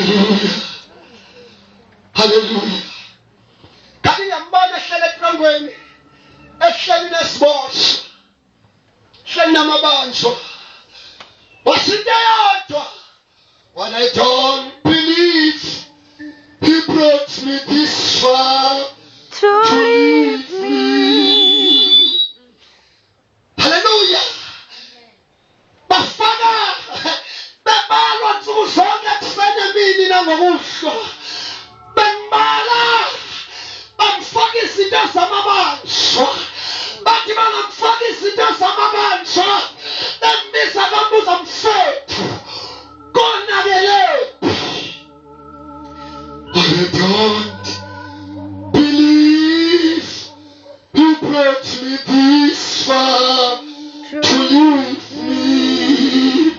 Hallelujah. Hallelujah. Kanti ngiyambona ehlele eqongweni, ehleli nesibosho, ehleli namabanjwa. Wasinto yodwa. When I don't believe he brought me this far To leave me. Hallelujah. Bafana bebalwa nsuku zonke kufene mini nangokuhlwa. Bembala bamfaka izinto zamabanjwa. Bathi bangamfaka izinto zamabanjwa. Bembiza bambuza mfethu. Konakele. I don't believe he brought me this far to leave me.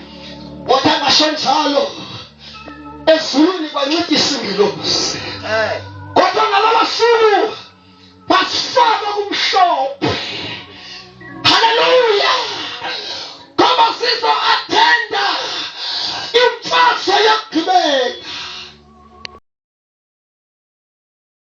Watangasho njalo ezulwini bancedisa ingilosi. Kodwa ngalolo suku